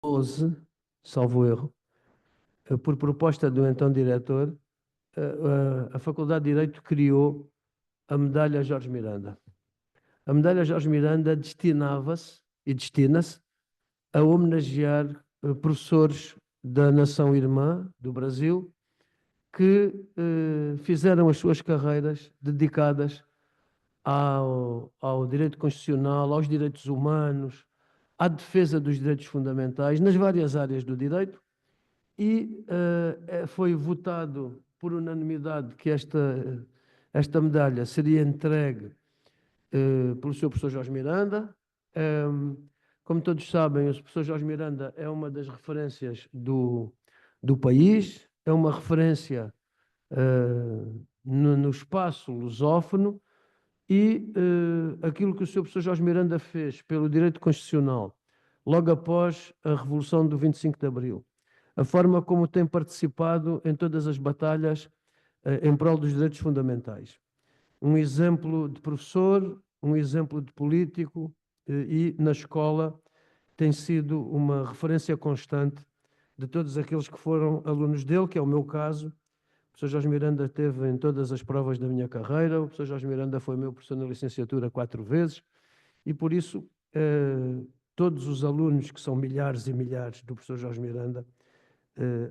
12, salvo erro, por proposta do então diretor, a Faculdade de Direito criou a medalha Jorge Miranda. A medalha Jorge Miranda destinava-se e destina-se a homenagear professores da nação irmã do Brasil que fizeram as suas carreiras dedicadas ao direito constitucional, aos direitos humanos, à defesa dos direitos fundamentais nas várias áreas do direito e foi votado por unanimidade que esta medalha seria entregue pelo Sr. Professor Jorge Miranda. Como todos sabem, o Professor Jorge Miranda é uma das referências do país, é uma referência no espaço lusófono e aquilo que o Sr. Professor Jorge Miranda fez pelo direito constitucional logo após a Revolução do 25 de Abril, a forma como tem participado em todas as batalhas em prol dos direitos fundamentais. Um exemplo de professor, um exemplo de político e na escola tem sido uma referência constante de todos aqueles que foram alunos dele, que é o meu caso. O professor Jorge Miranda esteve em todas as provas da minha carreira, o professor Jorge Miranda foi meu professor na licenciatura 4 vezes e por isso todos os alunos, que são milhares e milhares do professor Jorge Miranda,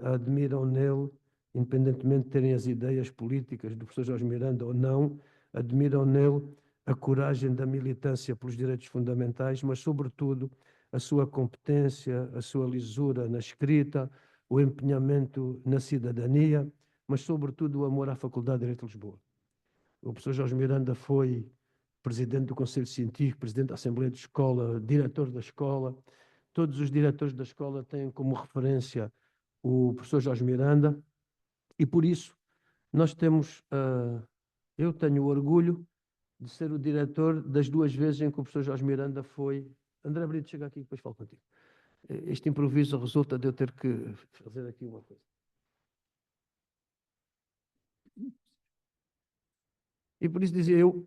admiram nele, independentemente de terem as ideias políticas do professor Jorge Miranda ou não, admiram nele a coragem da militância pelos direitos fundamentais, mas, sobretudo, a sua competência, a sua lisura na escrita, o empenhamento na cidadania, mas, sobretudo, o amor à Faculdade de Direito de Lisboa. O professor Jorge Miranda foi presidente do Conselho Científico, presidente da Assembleia de Escola, diretor da escola. Todos os diretores da escola têm como referência o professor Jorge Miranda e, por isso, nós temos, eu tenho o orgulho de ser o diretor das 2 vezes em que o professor Jorge Miranda foi... André Brito, chega aqui e depois falo contigo. Este improviso resulta de eu ter que fazer aqui uma coisa. E por isso dizia eu,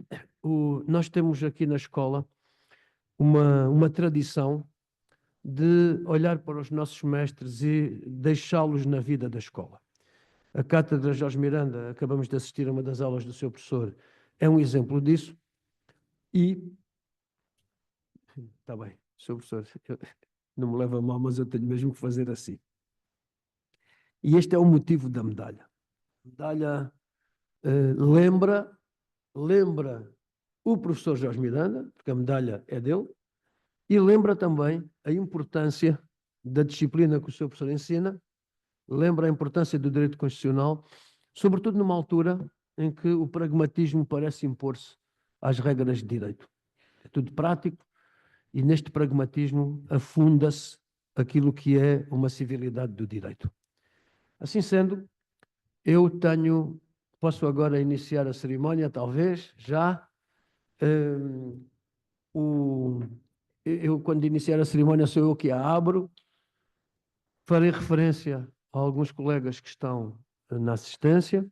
nós temos aqui na escola uma tradição de olhar para os nossos mestres e deixá-los na vida da escola. A Cátedra Jorge Miranda, acabamos de assistir a uma das aulas do seu professor, é um exemplo disso. E, está bem, seu professor, não me leva a mal, mas eu tenho mesmo que fazer assim. E este é o motivo da medalha. A medalha lembra o professor Jorge Miranda, porque a medalha é dele, e lembra também a importância da disciplina que o seu professor ensina, lembra a importância do direito constitucional, sobretudo numa altura em que o pragmatismo parece impor-se às regras de direito. É tudo prático e neste pragmatismo afunda-se aquilo que é uma civilidade do direito. Assim sendo, posso agora iniciar a cerimónia, talvez, já. Quando iniciar a cerimónia, sou eu que a abro. Farei referência a alguns colegas que estão na assistência.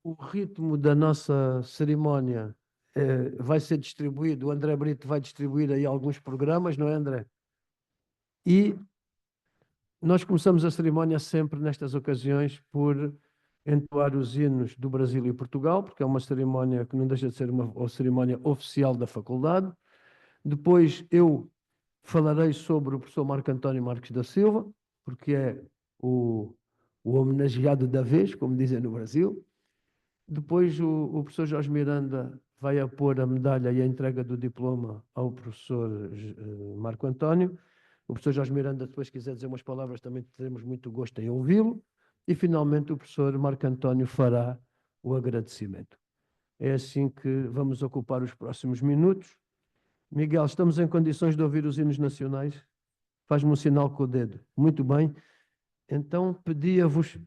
O ritmo da nossa cerimónia vai ser distribuído, o André Brito vai distribuir aí alguns programas, não é, André? E nós começamos a cerimónia sempre nestas ocasiões por entoar os hinos do Brasil e Portugal, porque é uma cerimónia que não deixa de ser uma cerimónia oficial da faculdade. Depois eu falarei sobre o professor Marco António Marques da Silva, porque é o homenageado da vez, como dizem no Brasil. Depois o professor Jorge Miranda vai apor a medalha e a entrega do diploma ao professor Marco António. O professor Jorge Miranda, depois quiser dizer umas palavras, também teremos muito gosto em ouvi-lo. E, finalmente, o professor Marco António fará o agradecimento. É assim que vamos ocupar os próximos minutos. Miguel, estamos em condições de ouvir os hinos nacionais? Faz-me um sinal com o dedo. Muito bem. Então, pedia-vos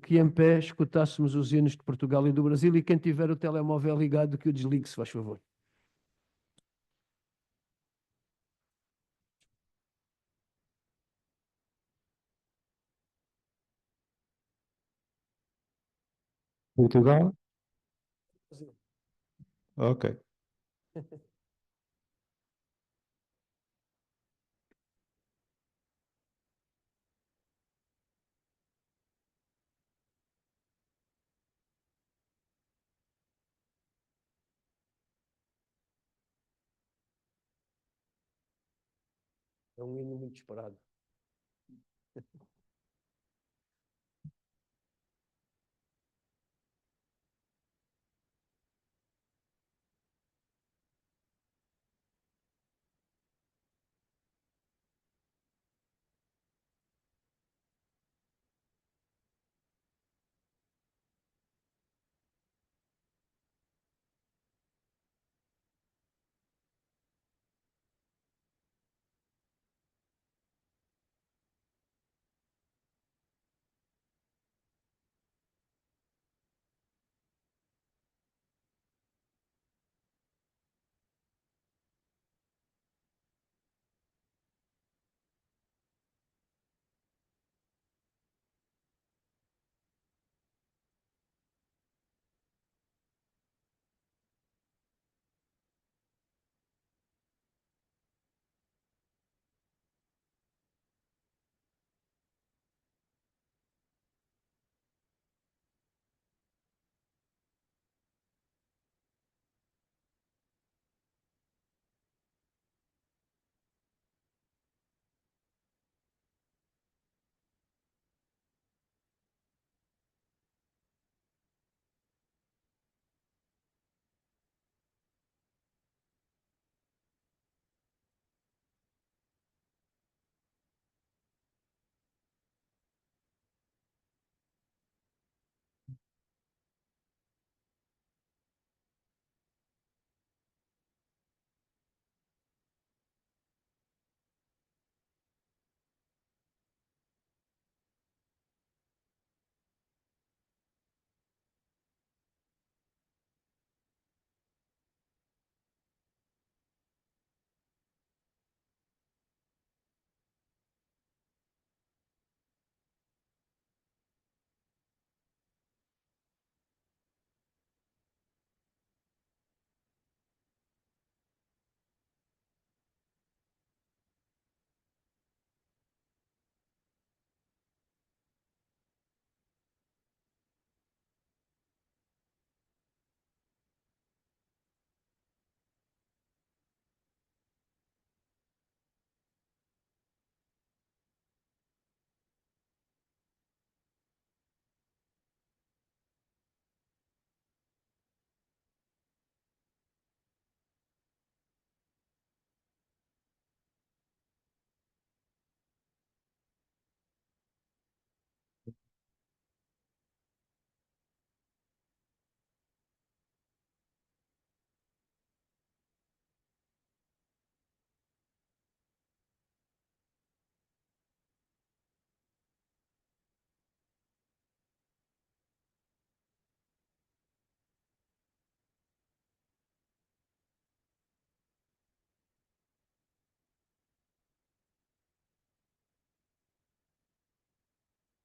que em pé escutássemos os hinos de Portugal e do Brasil e quem tiver o telemóvel ligado que o desligue, se faz favor. Portugal? Ok. É um hino muito esperado.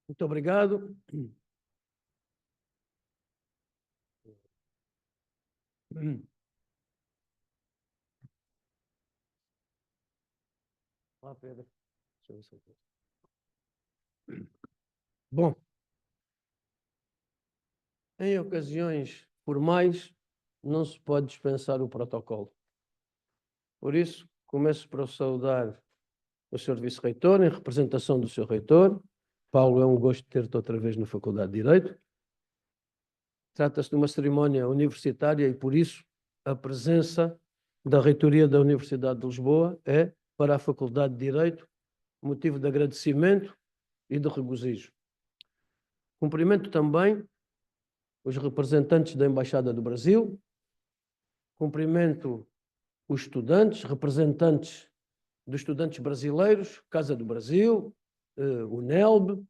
Muito obrigado. Olá, Pedro. Deixa eu ver se eu posso. Bom, em ocasiões formais, não se pode dispensar o protocolo. Por isso, começo por saudar o Sr. Vice-Reitor, em representação do Sr. Reitor. Paulo, é um gosto ter-te outra vez na Faculdade de Direito. Trata-se de uma cerimónia universitária e, por isso, a presença da Reitoria da Universidade de Lisboa é, para a Faculdade de Direito, motivo de agradecimento e de regozijo. Cumprimento também os representantes da Embaixada do Brasil, cumprimento os estudantes, representantes dos estudantes brasileiros, Casa do Brasil, o NELB,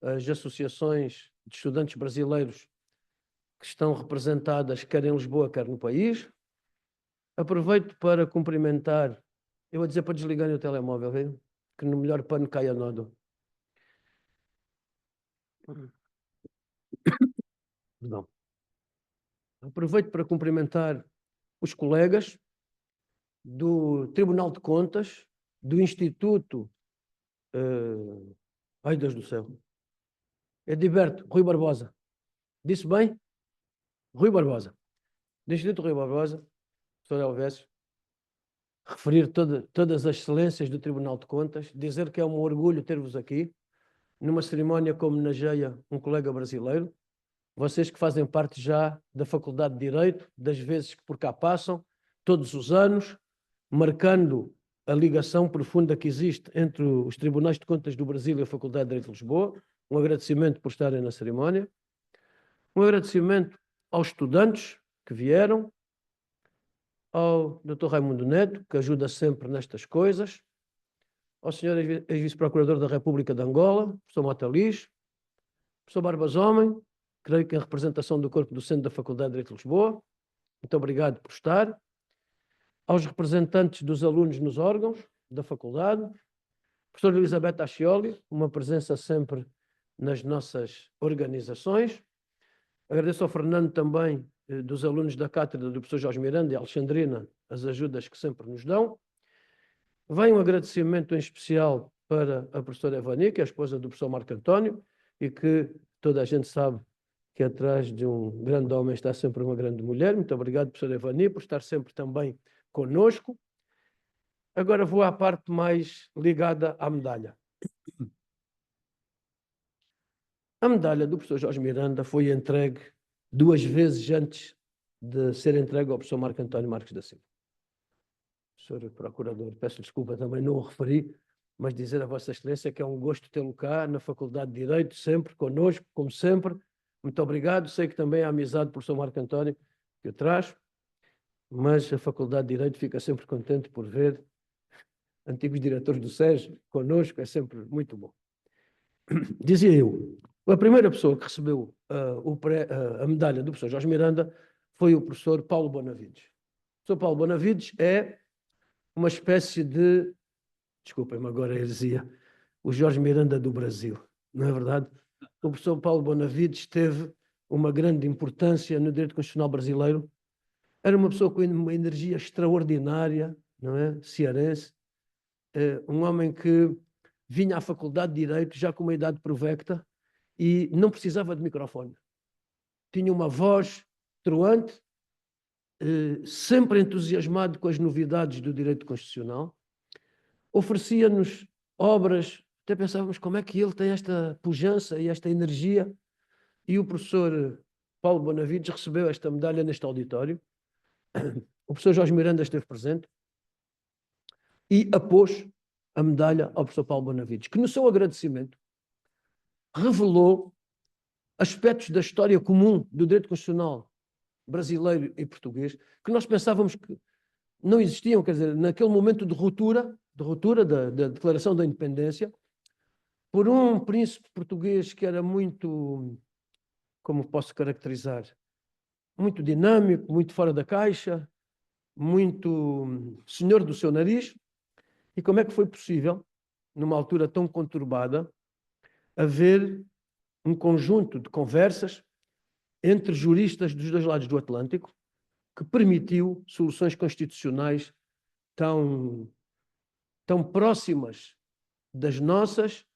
as associações de estudantes brasileiros que estão representadas quer em Lisboa, quer no país. Aproveito para cumprimentar, eu vou dizer para desligarem o telemóvel, viu? Que no melhor pano cai a nódoa. Perdão. Aproveito para cumprimentar os colegas do Tribunal de Contas, do Instituto... ai, Deus do céu. Ediberto Rui Barbosa. Disse bem? Rui Barbosa. Do Instituto Rui Barbosa, professor Helvécio. referir todas as excelências do Tribunal de Contas, dizer que é um orgulho ter-vos aqui, numa cerimónia que homenageia um colega brasileiro, vocês que fazem parte já da Faculdade de Direito, das vezes que por cá passam, todos os anos, marcando a ligação profunda que existe entre os Tribunais de Contas do Brasil e a Faculdade de Direito de Lisboa. Um agradecimento por estarem na cerimónia. Um agradecimento aos estudantes que vieram, ao Dr. Raimundo Neto, que ajuda sempre nestas coisas, ao Sr. Ex-Vice-Procurador da República de Angola, professor Mota Lix, professor Barbas Homem, creio que em representação do corpo docente da Faculdade de Direito de Lisboa. Muito obrigado por estar. Aos representantes dos alunos nos órgãos da faculdade, professor Elizabeth Ascioli, uma presença sempre nas nossas organizações. Agradeço ao Fernando também, dos alunos da cátedra do professor Jorge Miranda e Alexandrina, as ajudas que sempre nos dão. Vem um agradecimento em especial para a professora Evani, que é a esposa do professor Marco António, e que toda a gente sabe que atrás de um grande homem está sempre uma grande mulher. Muito obrigado, professora Evani, por estar sempre também conosco. Agora vou à parte mais ligada à medalha. A medalha do professor Jorge Miranda foi entregue 2 vezes antes de ser entregue ao professor Marco António Marques da Silva. Senhor Procurador, peço desculpa, também não o referi, mas dizer a Vossa Excelência que é um gosto tê-lo cá na Faculdade de Direito, sempre connosco, como sempre. Muito obrigado. Sei que também a amizade do professor Marco António que o traz, mas a Faculdade de Direito fica sempre contente por ver antigos diretores do SES connosco, é sempre muito bom. Dizia eu, a primeira pessoa que recebeu a medalha do professor Jorge Miranda foi o professor Paulo Bonavides. O professor Paulo Bonavides é uma espécie de, desculpem-me agora a heresia, o Jorge Miranda do Brasil, não é verdade? O professor Paulo Bonavides teve uma grande importância no direito constitucional brasileiro. Era uma pessoa com uma energia extraordinária, não é? Cearense, um homem que vinha à Faculdade de Direito já com uma idade provecta e não precisava de microfone. Tinha uma voz troante, sempre entusiasmado com as novidades do direito constitucional. Oferecia-nos obras, até pensávamos como é que ele tem esta pujança e esta energia. E o professor Paulo Bonavides recebeu esta medalha neste auditório. O professor Jorge Miranda esteve presente e apôs a medalha ao professor Paulo Bonavides, que no seu agradecimento revelou aspectos da história comum do direito constitucional brasileiro e português que nós pensávamos que não existiam, quer dizer, naquele momento de ruptura da Declaração da Independência, por um príncipe português que era muito, como posso caracterizar, muito dinâmico, muito fora da caixa, muito senhor do seu nariz. E como é que foi possível, numa altura tão conturbada, haver um conjunto de conversas entre juristas dos 2 lados do Atlântico que permitiu soluções constitucionais tão próximas das nossas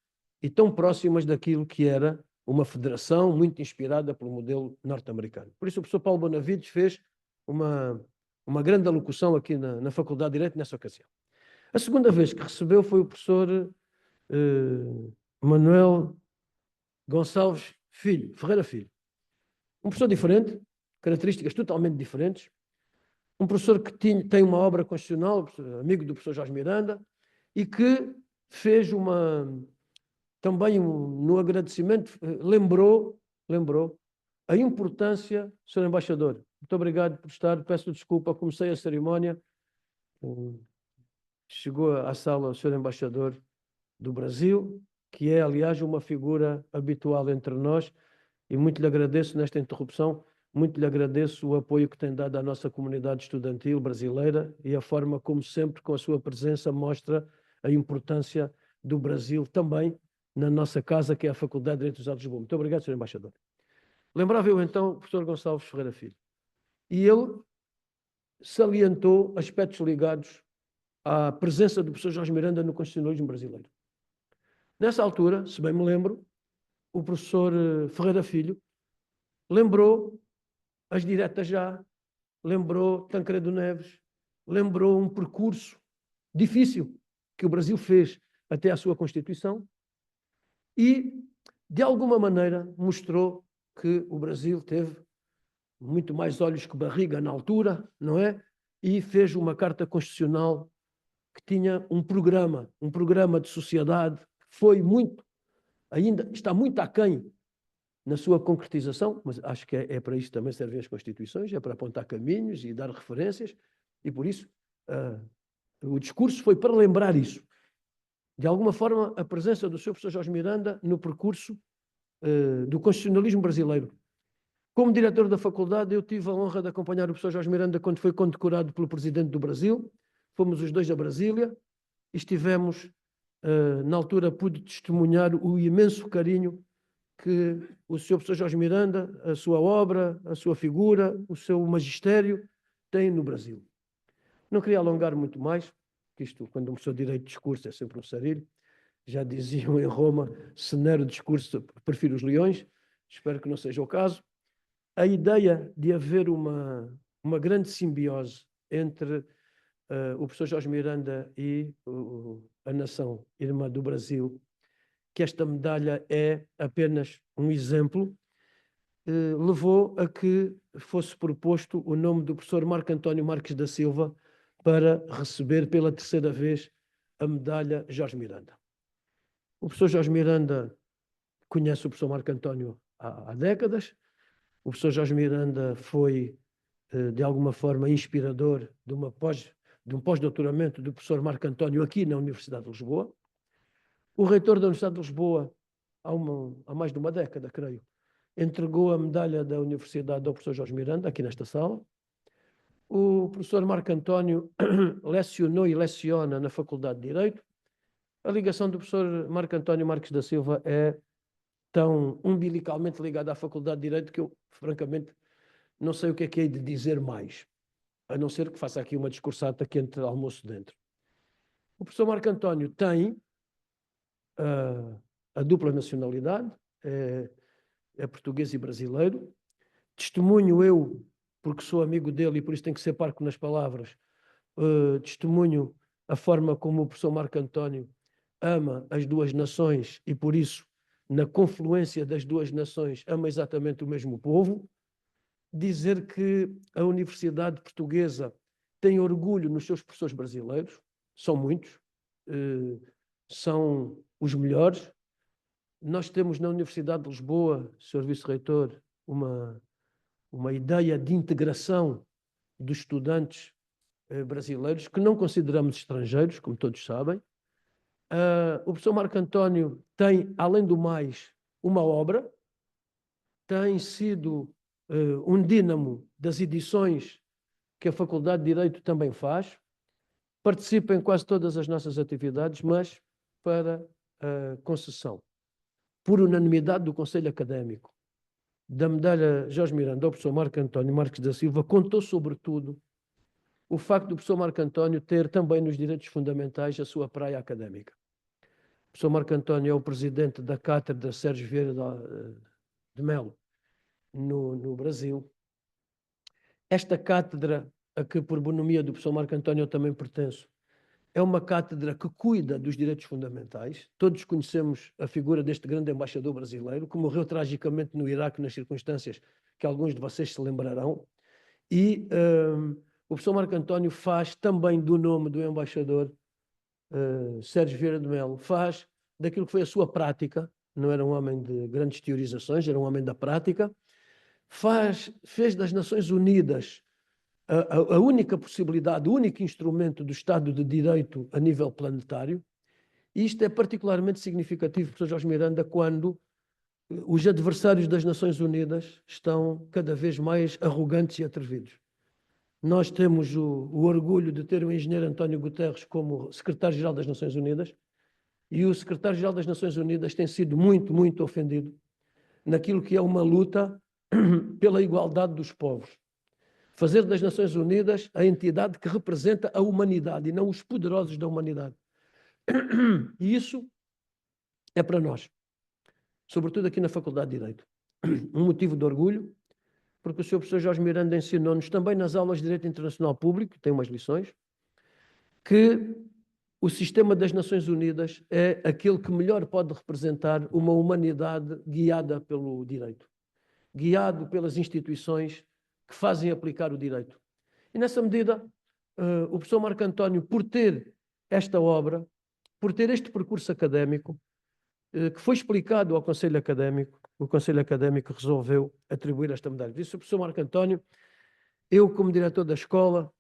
e tão próximas daquilo que era uma federação muito inspirada pelo modelo norte-americano. Por isso o professor Paulo Bonavides fez uma grande alocução aqui na Faculdade de Direito nessa ocasião. A segunda vez que recebeu foi o professor Manuel Gonçalves Ferreira Filho. Um professor diferente, características totalmente diferentes, um professor que tem uma obra constitucional, amigo do professor Jorge Miranda, e que fez também no agradecimento, lembrou a importância, Sr. Embaixador. Muito obrigado por estar, peço desculpa, comecei a cerimónia, chegou à sala o Sr. Embaixador do Brasil, que é, aliás, uma figura habitual entre nós, e muito lhe agradeço nesta interrupção, muito lhe agradeço o apoio que tem dado à nossa comunidade estudantil brasileira e a forma como sempre, com a sua presença, mostra a importância do Brasil também na nossa casa, que é a Faculdade de Direito dos Altos de Lisboa. Muito obrigado, Sr. Embaixador. Lembrava eu, então, o professor Gonçalves Ferreira Filho. E ele salientou aspectos ligados à presença do professor Jorge Miranda no constitucionalismo brasileiro. Nessa altura, se bem me lembro, o professor Ferreira Filho lembrou as diretas já, lembrou Tancredo Neves, lembrou um percurso difícil que o Brasil fez até à sua Constituição e, de alguma maneira, mostrou que o Brasil teve muito mais olhos que barriga na altura, não é? E fez uma Carta Constitucional que tinha um programa de sociedade que foi muito, ainda está muito aquém na sua concretização, mas acho que é para isso que também servem as Constituições, é para apontar caminhos e dar referências, e por isso o discurso foi para lembrar isso. De alguma forma, a presença do Sr. Professor Jorge Miranda no percurso do constitucionalismo brasileiro. Como diretor da faculdade, eu tive a honra de acompanhar o professor Jorge Miranda quando foi condecorado pelo Presidente do Brasil. Fomos os dois a Brasília e estivemos, na altura pude testemunhar o imenso carinho que o Sr. Professor Jorge Miranda, a sua obra, a sua figura, o seu magistério tem no Brasil. Não queria alongar muito mais, porque isto, quando um professor de Direito de Discurso, é sempre um sarilho. Já diziam em Roma, cenero discurso, prefiro os leões. Espero que não seja o caso. A ideia de haver uma grande simbiose entre o professor Jorge Miranda e a nação irmã do Brasil, que esta medalha é apenas um exemplo, levou a que fosse proposto o nome do professor Marco António Marques da Silva para receber pela terceira vez a medalha Jorge Miranda. O professor Jorge Miranda conhece o professor Marco António há décadas. O professor Jorge Miranda foi, de alguma forma, inspirador de um pós-doutoramento do professor Marco António aqui na Universidade de Lisboa. O reitor da Universidade de Lisboa, há mais de uma década, creio, entregou a medalha da Universidade ao professor Jorge Miranda, aqui nesta sala. O professor Marco António lecionou e leciona na Faculdade de Direito. A ligação do professor Marco António Marques da Silva é tão umbilicalmente ligada à Faculdade de Direito que eu, francamente, não sei o que é hei de dizer mais, a não ser que faça aqui uma discursata quente almoço dentro. O professor Marco António tem a dupla nacionalidade, é português e brasileiro. Testemunho eu, porque sou amigo dele e por isso tenho que ser parco nas palavras, testemunho a forma como o professor Marco António ama as duas nações e por isso, na confluência das duas nações, ama exatamente o mesmo povo. Dizer que a Universidade Portuguesa tem orgulho nos seus professores brasileiros, são muitos, são os melhores. Nós temos na Universidade de Lisboa, Sr. Vice-Reitor, uma ideia de integração dos estudantes brasileiros, que não consideramos estrangeiros, como todos sabem. O professor Marco António tem, além do mais, uma obra, tem sido um dínamo das edições que a Faculdade de Direito também faz, participa em quase todas as nossas atividades, mas para a concessão, por unanimidade do Conselho Académico, da medalha Jorge Miranda ao professor Marco António Marques da Silva, contou sobretudo o facto do professor Marco António ter também nos direitos fundamentais a sua praia académica. O professor Marco António é o presidente da Cátedra Sérgio Vieira de Melo, no Brasil. Esta cátedra, a que por bonomia do professor Marco António eu também pertenço, é uma cátedra que cuida dos direitos fundamentais. Todos conhecemos a figura deste grande embaixador brasileiro, que morreu tragicamente no Iraque nas circunstâncias que alguns de vocês se lembrarão. E o professor Marco António faz também do nome do embaixador Sérgio Vieira de Melo, faz daquilo que foi a sua prática, não era um homem de grandes teorizações, era um homem da prática, fez das Nações Unidas a única possibilidade, o único instrumento do Estado de Direito a nível planetário. E isto é particularmente significativo, professor Jorge Miranda, quando os adversários das Nações Unidas estão cada vez mais arrogantes e atrevidos. Nós temos o orgulho de ter o engenheiro António Guterres como secretário-geral das Nações Unidas, e o secretário-geral das Nações Unidas tem sido muito, muito ofendido naquilo que é uma luta pela igualdade dos povos. Fazer das Nações Unidas a entidade que representa a humanidade e não os poderosos da humanidade. E isso é para nós, sobretudo aqui na Faculdade de Direito, um motivo de orgulho, porque o Sr. Professor Jorge Miranda ensinou-nos também nas aulas de Direito Internacional Público, tem umas lições, que o sistema das Nações Unidas é aquele que melhor pode representar uma humanidade guiada pelo direito, guiado pelas instituições que fazem aplicar o direito. E nessa medida, o professor Marco António, por ter esta obra, por ter este percurso académico, que foi explicado ao Conselho Académico, o Conselho Académico resolveu atribuir esta medalha. Disse o professor Marco António, eu como diretor da escola,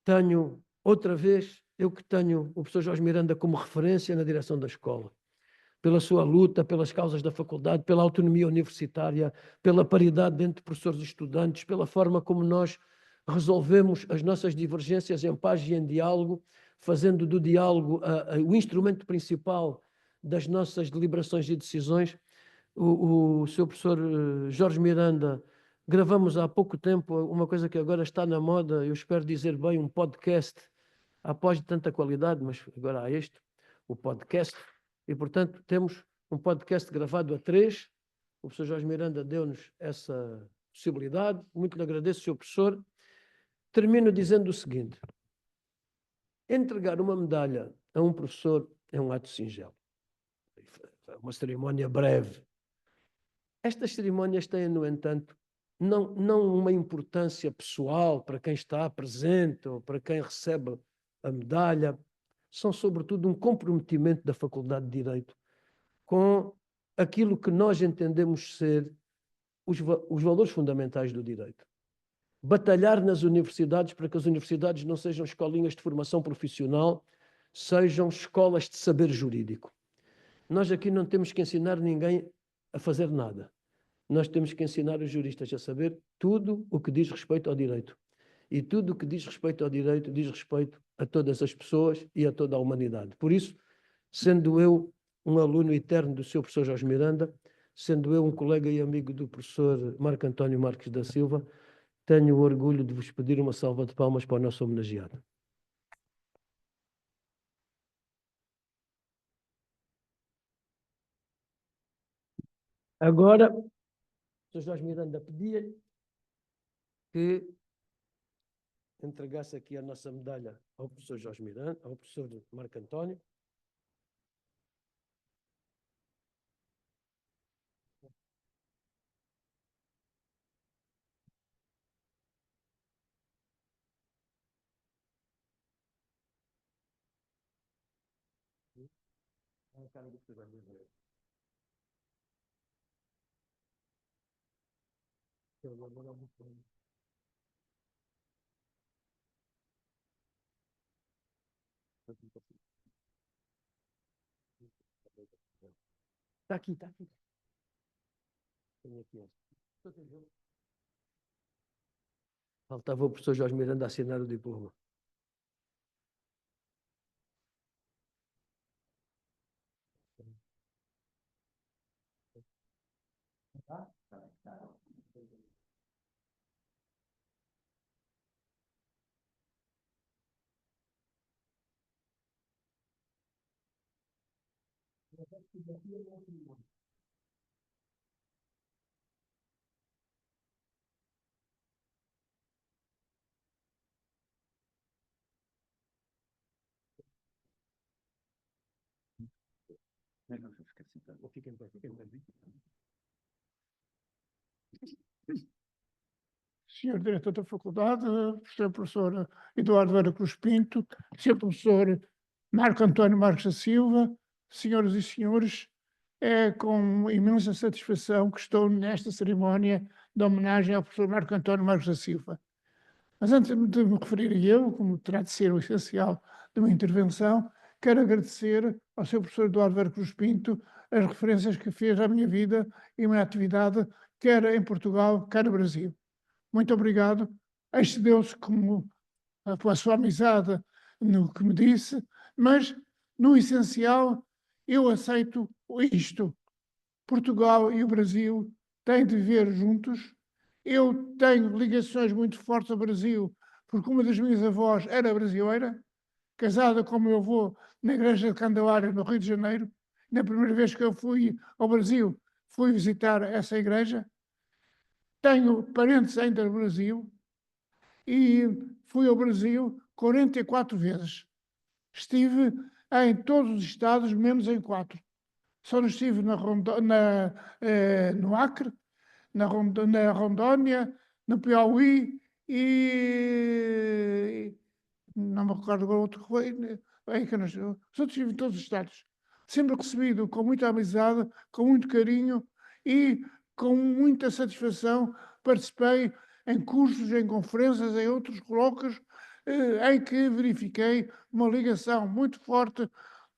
tenho outra vez, eu que tenho o professor Jorge Miranda como referência na direção da escola, pela sua luta, pelas causas da faculdade, pela autonomia universitária, pela paridade entre professores e estudantes, pela forma como nós resolvemos as nossas divergências em paz e em diálogo, fazendo do diálogo o instrumento principal das nossas deliberações e decisões. O seu professor Jorge Miranda, gravamos há pouco tempo uma coisa que agora está na moda, eu espero dizer bem, um podcast, após de tanta qualidade, mas agora há este, o podcast, e portanto temos um podcast gravado a 3, o professor Jorge Miranda deu-nos essa possibilidade, muito lhe agradeço, senhor professor. Termino dizendo o seguinte, entregar uma medalha a um professor é um ato singelo, uma cerimónia breve. Estas cerimónias têm, no entanto, não uma importância pessoal para quem está presente ou para quem recebe a medalha, são sobretudo um comprometimento da Faculdade de Direito com aquilo que nós entendemos ser os valores fundamentais do direito. Batalhar nas universidades para que as universidades não sejam escolinhas de formação profissional, sejam escolas de saber jurídico. Nós aqui não temos que ensinar ninguém a fazer nada. Nós temos que ensinar os juristas a saber tudo o que diz respeito ao direito. E tudo o que diz respeito ao direito diz respeito a todas as pessoas e a toda a humanidade. Por isso, sendo eu um aluno eterno do seu professor Jorge Miranda, sendo eu um colega e amigo do professor Marco António Marques da Silva, tenho o orgulho de vos pedir uma salva de palmas para o nosso homenageado. Agora, o professor Jorge Miranda pedia que entregasse aqui a nossa medalha ao professor Jorge Miranda, ao professor Marco António. Está aqui, está aqui. Tenho aqui. Faltava o professor Jorge Miranda assinar o diploma. Fiquem bem, fiquem bem. Senhor Diretor da Faculdade, professor Eduardo Vera Cruz Pinto, Sr. Professor Marco António Marques da Silva, senhoras e senhores, é com imensa satisfação que estou nesta cerimónia de homenagem ao professor Marco António Marques da Silva. Mas antes de me referir a eu, como terá de ser o essencial de uma intervenção, quero agradecer ao Sr. Professor Eduardo Vera Cruz Pinto as referências que fez à minha vida e à minha atividade, quer em Portugal, quer no Brasil. Muito obrigado. Excedeu-se com a sua amizade no que me disse, mas, no essencial, eu aceito isto. Portugal e o Brasil têm de viver juntos. Eu tenho ligações muito fortes ao Brasil, porque uma das minhas avós era brasileira, casada com o meu avô na igreja de Candelária, no Rio de Janeiro. Na primeira vez que eu fui ao Brasil, fui visitar essa igreja. tenho parentes ainda no Brasil e fui ao Brasil 44 vezes. Estive em todos os estados, menos em 4. Só não estive no Acre, na Rondônia, no Piauí e não me recordo agora outro que foi, em que os outros estive em todos os estados. Sempre recebido com muita amizade, com muito carinho e com muita satisfação. Participei em cursos, em conferências, em outros colóquios, em que verifiquei uma ligação muito forte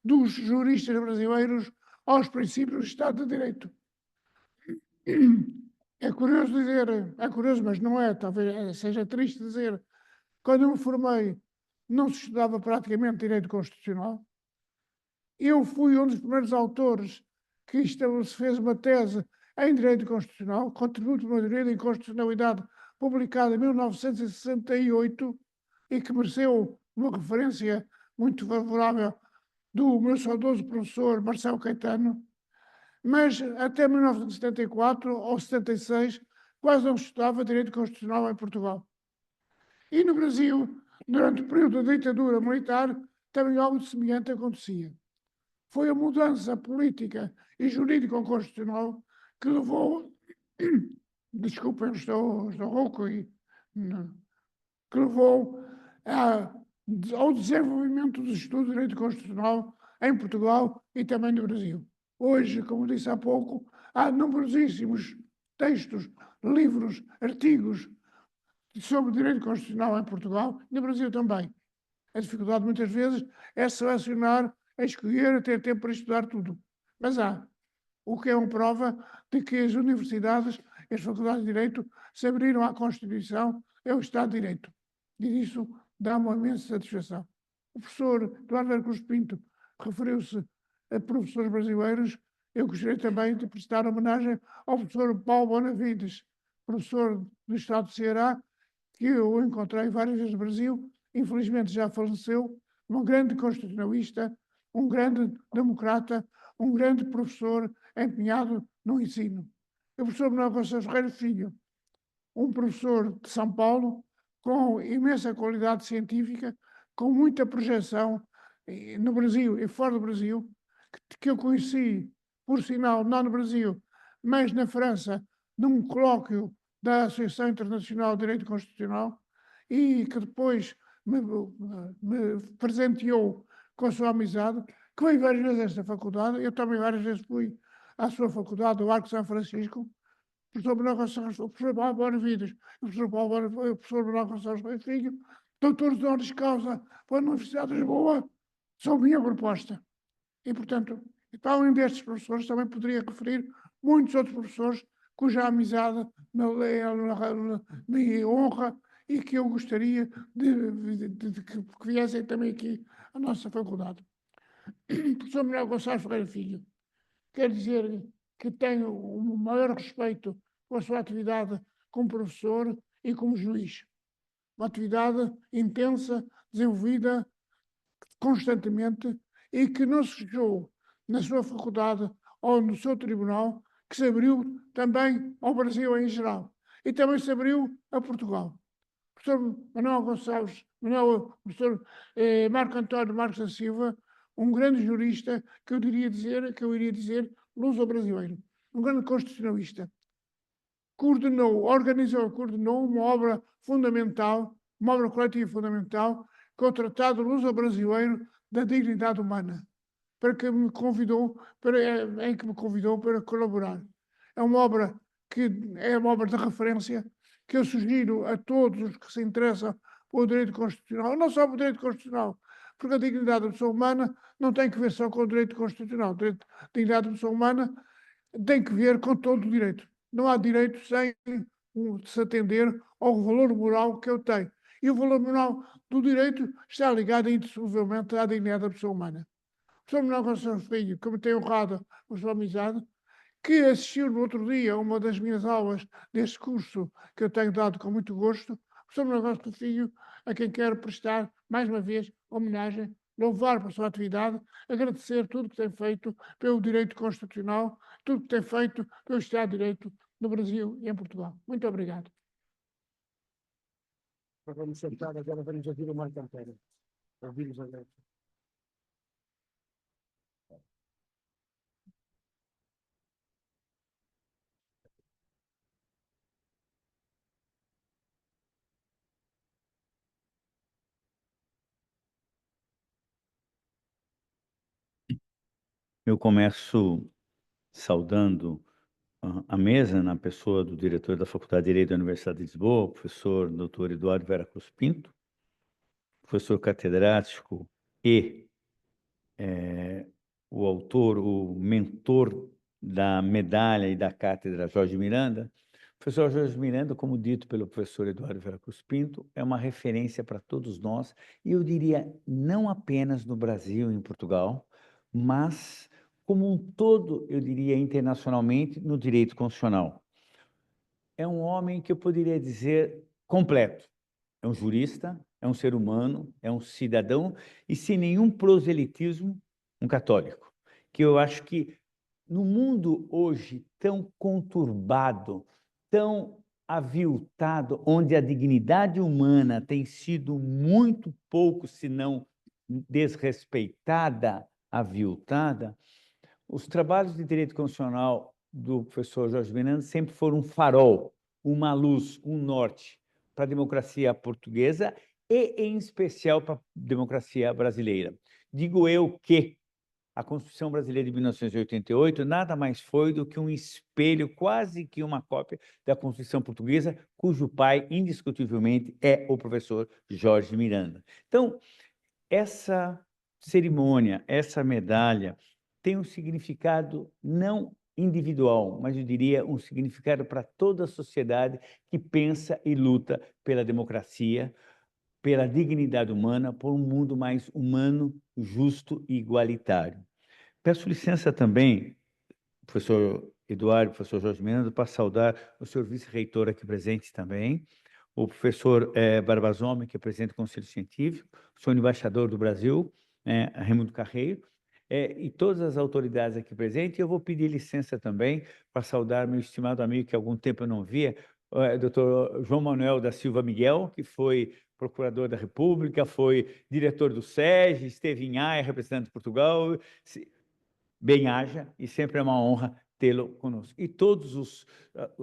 dos juristas brasileiros aos princípios do Estado de Direito. É curioso dizer, é curioso, mas não é, talvez seja triste dizer, quando eu me formei não se estudava praticamente Direito Constitucional. Eu fui um dos primeiros autores que fez uma tese em Direito Constitucional, Contributo de Maioria de Inconstitucionalidade, publicada em 1968, e que mereceu uma referência muito favorável do meu saudoso professor Marcelo Caetano, mas até 1974 ou 76 quase não se estudava Direito Constitucional em Portugal. E no Brasil, durante o período da ditadura militar, também algo semelhante acontecia. Foi a mudança política e jurídico-constitucional que levou, desculpem, estou rouco, que levou ao desenvolvimento dos estudos de direito constitucional em Portugal e também no Brasil. Hoje, como disse há pouco, há numerosíssimos textos, livros, artigos sobre direito constitucional em Portugal e no Brasil também. A dificuldade muitas vezes é selecionar, é escolher, ter tempo para estudar tudo. Mas há, o que é uma prova de que as universidades e as faculdades de Direito se abriram à Constituição e ao Estado de Direito. E isso dá uma imensa satisfação. O professor Eduardo Cruz Pinto referiu-se a professores brasileiros. Eu gostaria também de prestar homenagem ao professor Paulo Bonavides, professor do Estado de Ceará, que eu encontrei várias vezes no Brasil, infelizmente já faleceu, um grande constitucionalista, um grande democrata, um grande professor empenhado no ensino. O professor Manuel Gonçalves Ferreira Filho, um professor de São Paulo, com imensa qualidade científica, com muita projeção no Brasil e fora do Brasil, que eu conheci, por sinal, não no Brasil, mas na França, num colóquio da Associação Internacional de Direito Constitucional, e que depois me presenteou com a sua amizade, que veio várias vezes a esta faculdade. Eu também várias vezes fui à sua faculdade, do Arco São Francisco. O professor Manuel Gonçalves, o professor Paulo Bonavides, o professor Manuel Gonçalves Filho, doutores de honoris causa para a Universidade de Lisboa, são minha proposta. E, portanto, para além destes professores, também poderia referir muitos outros professores cuja amizade me honra e que eu gostaria de que viessem também aqui à nossa faculdade. Professor Manuel Gonçalves Ferreira Filho, quer dizer que tenho o maior respeito pela sua atividade como professor e como juiz. Uma atividade intensa, desenvolvida constantemente e que não se fechou na sua faculdade ou no seu tribunal, que se abriu também ao Brasil em geral e também se abriu a Portugal. O professor Manuel Gonçalves, professor Marco António Marques da Silva, um grande jurista que eu iria dizer luso-brasileiro, um grande constitucionalista. Coordenou uma obra fundamental, uma obra coletiva fundamental, que é o Tratado Luso-Brasileiro da Dignidade Humana, em que me convidou para colaborar. É uma obra de referência que eu sugiro a todos os que se interessam pelo direito constitucional, não só pelo direito constitucional, porque a dignidade da pessoa humana não tem que ver só com o direito constitucional. A dignidade da pessoa humana tem que ver com todo o direito. Não há direito sem se atender ao valor moral que eu tenho. E o valor moral do direito está ligado indissoluvelmente à dignidade da pessoa humana. O professor Manuel Gonçalves Filho, que me tem honrado com a sua amizade, que assistiu no outro dia a uma das minhas aulas deste curso, que eu tenho dado com muito gosto, o professor Manuel Gonçalves Filho, a quem quero prestar, mais uma vez, homenagem, louvar pela sua atividade, agradecer tudo que tem feito pelo direito constitucional, tudo que tem feito pelo Estado de Direito no Brasil e em Portugal. Muito obrigado. Vamos sentar, agora vamos ouvir o Marco Antônio. Ouvimos agora. Eu começo saudando a mesa na pessoa do diretor da Faculdade de Direito da Universidade de Lisboa, o professor Dr. Eduardo Vera Cruz Pinto, professor catedrático e o autor, o mentor da medalha e da cátedra Jorge Miranda. O professor Jorge Miranda, como dito pelo professor Eduardo Vera Cruz Pinto, é uma referência para todos nós, e eu diria não apenas no Brasil e em Portugal, mas como um todo, eu diria internacionalmente, no direito constitucional. É um homem que eu poderia dizer completo. É um jurista, é um ser humano, é um cidadão e sem nenhum proselitismo, um católico. Que eu acho que no mundo hoje tão conturbado, tão aviltado, onde a dignidade humana tem sido muito pouco, se não desrespeitada, aviltada, os trabalhos de direito constitucional do professor Jorge Miranda sempre foram um farol, uma luz, um norte para a democracia portuguesa e, em especial, para a democracia brasileira. Digo eu que a Constituição Brasileira de 1988 nada mais foi do que um espelho, quase que uma cópia da Constituição Portuguesa, cujo pai, indiscutivelmente, é o professor Jorge Miranda. Então, essa cerimônia, essa medalha, tem um significado não individual, mas eu diria um significado para toda a sociedade que pensa e luta pela democracia, pela dignidade humana, por um mundo mais humano, justo e igualitário. Peço licença também, professor Eduardo, professor Jorge Miranda, para saudar o senhor vice-reitor aqui presente também, o professor Barbazome, que é presidente do Conselho Científico, o senhor embaixador do Brasil, Raimundo Carreiro, e todas as autoridades aqui presentes. Eu vou pedir licença também para saudar meu estimado amigo, que há algum tempo eu não via, o doutor João Manuel da Silva Miguel, que foi procurador da República, foi diretor do SEG, esteve em Haia, representando Portugal. Bem-haja, e sempre é uma honra tê-lo conosco. E todos os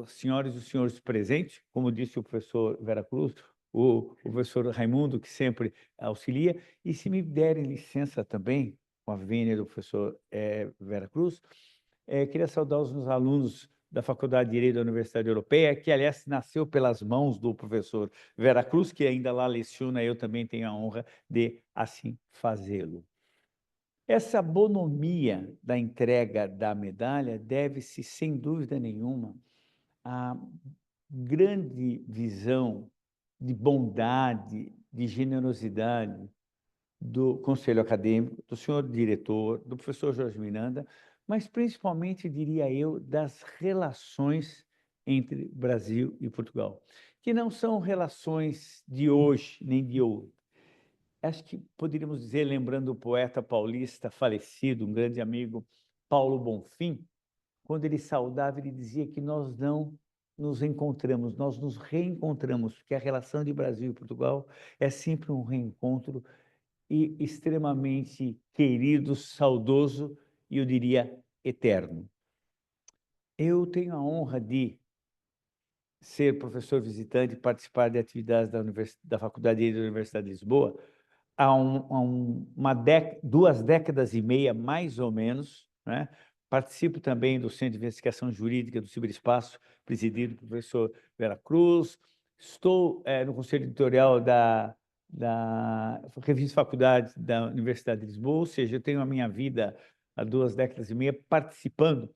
senhores e os senhores presentes, como disse o professor Vera Cruz, o professor Raimundo, que sempre auxilia, e se me derem licença também, com a vênia do professor Vera Cruz, queria saudar os alunos da Faculdade de Direito da Universidade Europeia, que, aliás, nasceu pelas mãos do professor Vera Cruz, que ainda lá leciona, eu também tenho a honra de assim fazê-lo. Essa bonomia da entrega da medalha deve-se, sem dúvida nenhuma, à grande visão de bondade, de generosidade do Conselho Acadêmico, do senhor diretor, do professor Jorge Miranda, mas principalmente, diria eu, das relações entre Brasil e Portugal, que não são relações de hoje nem de ontem. Acho que poderíamos dizer, lembrando o poeta paulista falecido, um grande amigo, Paulo Bonfim, quando ele saudava, ele dizia que nós não nos encontramos, nós nos reencontramos, porque a relação de Brasil e Portugal é sempre um reencontro e extremamente querido, saudoso e, eu diria, eterno. Eu tenho a honra de ser professor visitante e participar de atividades da Faculdade da Universidade de Lisboa há duas décadas e meia, mais ou menos, né? Participo também do Centro de Investigação Jurídica do Ciberespaço, presidido pelo professor Vera Cruz. Estou no Conselho Editorial da Revista Faculdade da Universidade de Lisboa, ou seja, eu tenho a minha vida há 2 décadas e meia participando.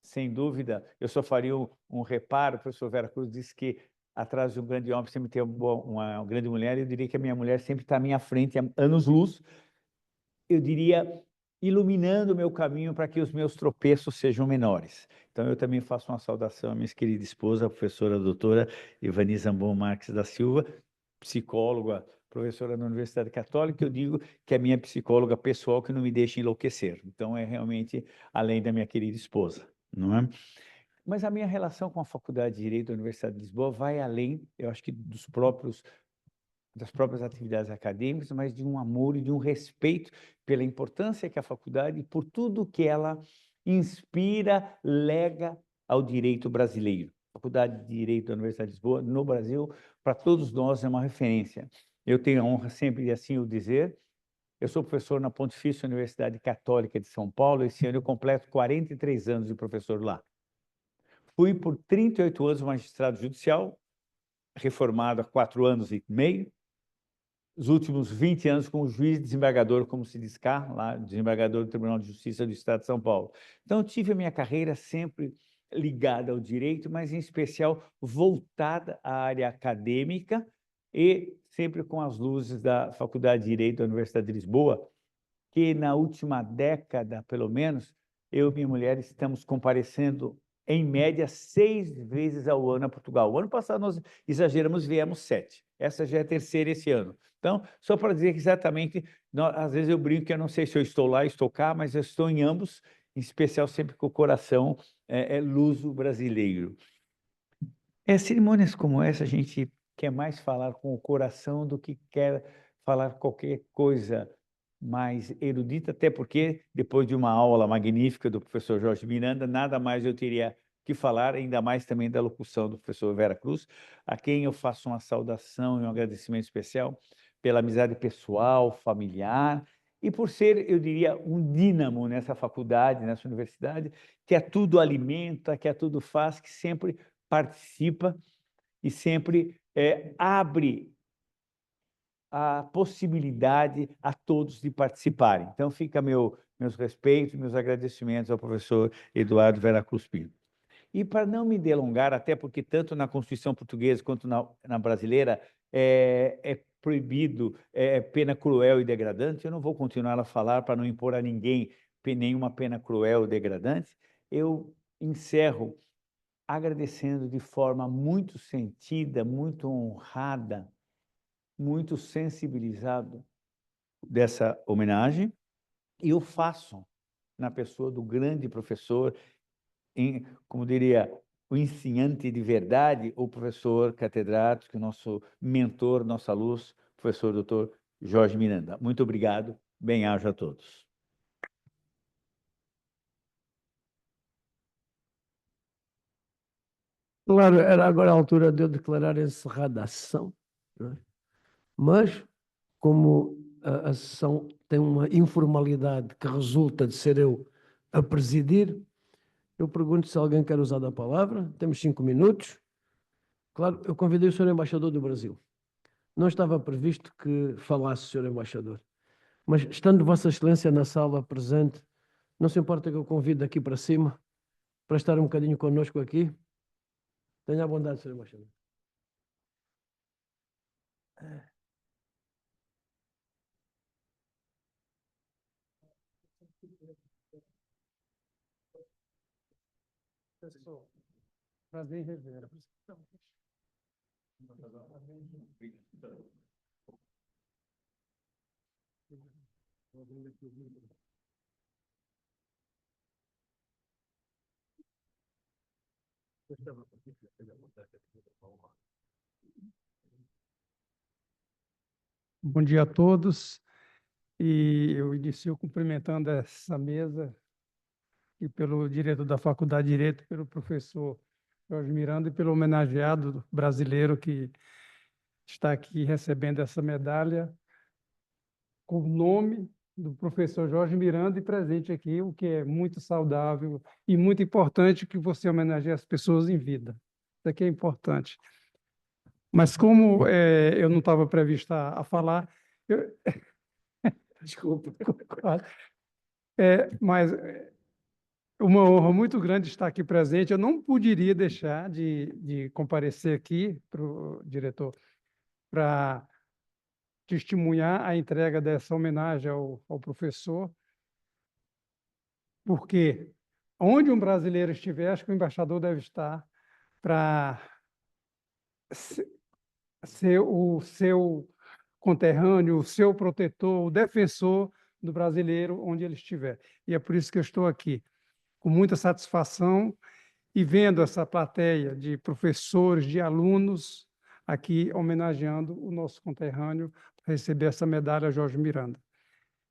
Sem dúvida, eu só faria um reparo. O professor Vera Cruz disse que atrás de um grande homem sempre tem uma grande mulher. Eu diria que a minha mulher sempre está à minha frente, anos-luz, eu diria, iluminando o meu caminho para que os meus tropeços sejam menores. Então, eu também faço uma saudação à minha querida esposa, a professora doutora Ivani Zambon Marques da Silva, psicóloga, professora na Universidade Católica. Eu digo que é minha psicóloga pessoal, que não me deixa enlouquecer. Então, é realmente além da minha querida esposa, não é? Mas a minha relação com a Faculdade de Direito da Universidade de Lisboa vai além, eu acho que das próprias atividades acadêmicas, mas de um amor e de um respeito pela importância que a faculdade, por tudo que ela inspira, lega ao direito brasileiro. A Faculdade de Direito da Universidade de Lisboa, no Brasil, para todos nós é uma referência. Eu tenho a honra sempre de assim o dizer. Eu sou professor na Pontifícia Universidade Católica de São Paulo. Esse ano eu completo 43 anos de professor lá. Fui por 38 anos magistrado judicial, reformado há 4 anos e meio. Os últimos 20 anos como juiz desembargador, como se diz cá, lá, desembargador do Tribunal de Justiça do Estado de São Paulo. Então, eu tive a minha carreira sempre ligada ao direito, mas em especial voltada à área acadêmica e sempre com as luzes da Faculdade de Direito da Universidade de Lisboa, que na última década, pelo menos, eu e minha mulher estamos comparecendo em média 6 vezes ao ano a Portugal. O ano passado nós exageramos, viemos 7. Essa já é a terceira esse ano. Então, só para dizer que exatamente, às vezes eu brinco que eu não sei se eu estou lá, estou cá, mas eu estou em ambos, em especial sempre com o coração luso-brasileiro. Cerimônias como essa, a gente quer mais falar com o coração do que quer falar qualquer coisa mais erudita, até porque, depois de uma aula magnífica do professor Jorge Miranda, nada mais eu teria que falar, ainda mais também da locução do professor Vera Cruz, a quem eu faço uma saudação e um agradecimento especial pela amizade pessoal, familiar, e por ser, eu diria, um dínamo nessa faculdade, nessa universidade, que a tudo alimenta, que a tudo faz, que sempre participa e sempre abre a possibilidade a todos de participarem. Então, fica meus respeitos, meus agradecimentos ao professor Eduardo Vera Cruz Pinto. E para não me delongar, até porque tanto na Constituição portuguesa quanto na brasileira é proibido pena cruel e degradante, eu não vou continuar a falar para não impor a ninguém nenhuma pena cruel e degradante. Eu encerro agradecendo de forma muito sentida, muito honrada, muito sensibilizado dessa homenagem, e eu faço na pessoa do grande professor, como diria, o ensinante de verdade, o professor catedrático, nosso mentor, nossa luz, professor Dr. Jorge Miranda. Muito obrigado, bem-aja a todos. Claro, era agora a altura de eu declarar encerrada a sessão, não é? Mas, como a sessão tem uma informalidade que resulta de ser eu a presidir, eu pergunto se alguém quer usar a palavra. Temos 5 minutos. Claro, eu convidei o Sr. Embaixador do Brasil. Não estava previsto que falasse o Sr. Embaixador. Mas, estando Vossa Excelência na sala presente, não se importa que eu convide aqui para cima para estar um bocadinho connosco aqui? Tenha a bondade, Sr. Embaixador. Prazer em rever. Bom dia a todos, e eu inicio cumprimentando essa mesa e pelo diretor da Faculdade de Direito, pelo professor Jorge Miranda e pelo homenageado brasileiro que está aqui recebendo essa medalha com o nome do professor Jorge Miranda e presente aqui, o que é muito saudável e muito importante que você homenageie as pessoas em vida. Isso aqui é importante. Mas como eu não estava previsto a falar, desculpa, mas uma honra muito grande estar aqui presente. Eu não poderia deixar de comparecer aqui, diretor, para testemunhar a entrega dessa homenagem ao professor, porque onde um brasileiro estiver, acho que o embaixador deve estar para ser o seu conterrâneo, o seu protetor, o defensor do brasileiro onde ele estiver. E é por isso que eu estou aqui, com muita satisfação e vendo essa plateia de professores, de alunos, aqui homenageando o nosso conterrâneo para receber essa medalha Jorge Miranda.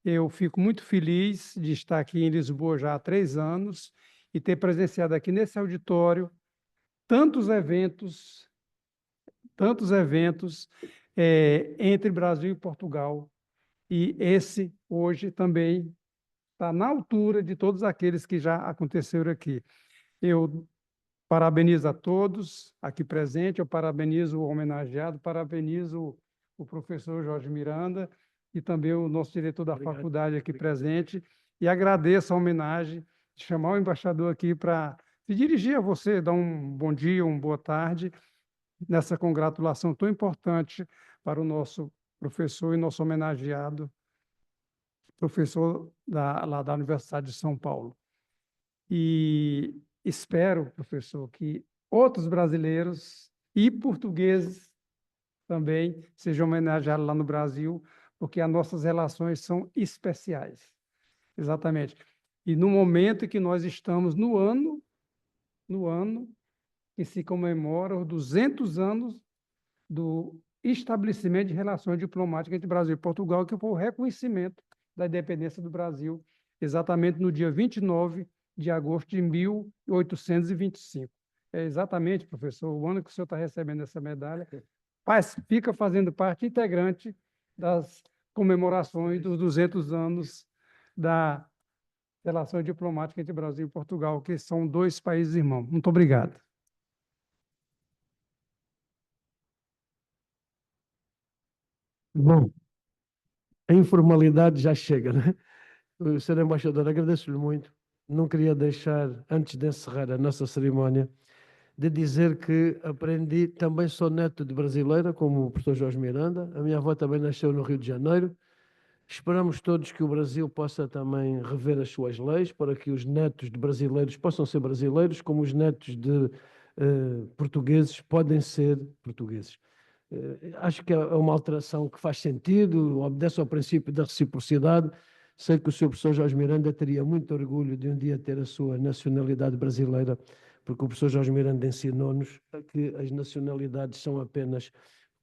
Eu fico muito feliz de estar aqui em Lisboa já há 3 anos e ter presenciado aqui nesse auditório tantos eventos entre Brasil e Portugal. E esse, hoje, também está na altura de todos aqueles que já aconteceram aqui. Eu parabenizo a todos aqui presentes, eu parabenizo o homenageado, parabenizo o professor Jorge Miranda e também o nosso diretor da Obrigado. faculdade aqui presente, e agradeço a homenagem de chamar o embaixador aqui para se dirigir a você, dar um bom dia, uma boa tarde, nessa congratulação tão importante para o nosso professor e nosso homenageado, professor lá da Universidade de São Paulo. E espero, professor, que outros brasileiros e portugueses também sejam homenageados lá no Brasil, porque as nossas relações são especiais. Exatamente. E no momento que nós estamos no ano que se comemora os 200 anos do estabelecimento de relações diplomáticas entre Brasil e Portugal, que foi o reconhecimento da independência do Brasil, exatamente no dia 29 de agosto de 1825. É exatamente, professor, o ano que o senhor está recebendo essa medalha, fica fazendo parte integrante das comemorações dos 200 anos da relação diplomática entre Brasil e Portugal, que são 2 países irmãos. Muito obrigado. Bom, a informalidade já chega, né? Sr. Embaixador, agradeço-lhe muito. Não queria deixar, antes de encerrar a nossa cerimónia, de dizer que aprendi, também sou neto de brasileira, como o professor Jorge Miranda. A minha avó também nasceu no Rio de Janeiro. Esperamos todos que o Brasil possa também rever as suas leis para que os netos de brasileiros possam ser brasileiros, como os netos de portugueses podem ser portugueses. Acho que é uma alteração que faz sentido, obedece ao princípio da reciprocidade. Sei que o Sr. professor Jorge Miranda teria muito orgulho de um dia ter a sua nacionalidade brasileira, porque o professor Jorge Miranda ensinou-nos que as nacionalidades são apenas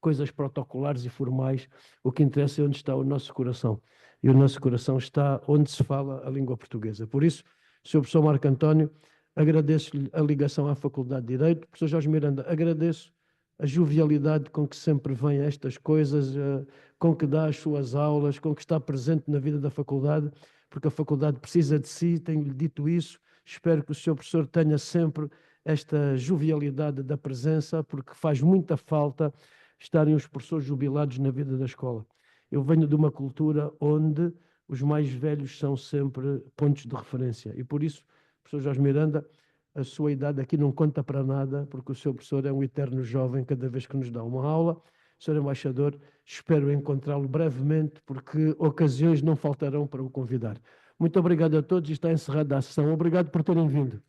coisas protocolares e formais. O que interessa é onde está o nosso coração. E o nosso coração está onde se fala a língua portuguesa. Por isso, Sr. professor Marco António, agradeço-lhe a ligação à Faculdade de Direito. Professor Jorge Miranda, agradeço a jovialidade com que sempre vem a estas coisas, com que dá as suas aulas, com que está presente na vida da faculdade, porque a faculdade precisa de si, tenho-lhe dito isso. Espero que o Sr. professor tenha sempre esta jovialidade da presença, porque faz muita falta estarem os professores jubilados na vida da escola. Eu venho de uma cultura onde os mais velhos são sempre pontos de referência, e por isso, professor Jorge Miranda, a sua idade aqui não conta para nada, porque o seu professor é um eterno jovem cada vez que nos dá uma aula. Sr. Embaixador, espero encontrá-lo brevemente, porque ocasiões não faltarão para o convidar. Muito obrigado a todos e está encerrada a sessão. Obrigado por terem vindo.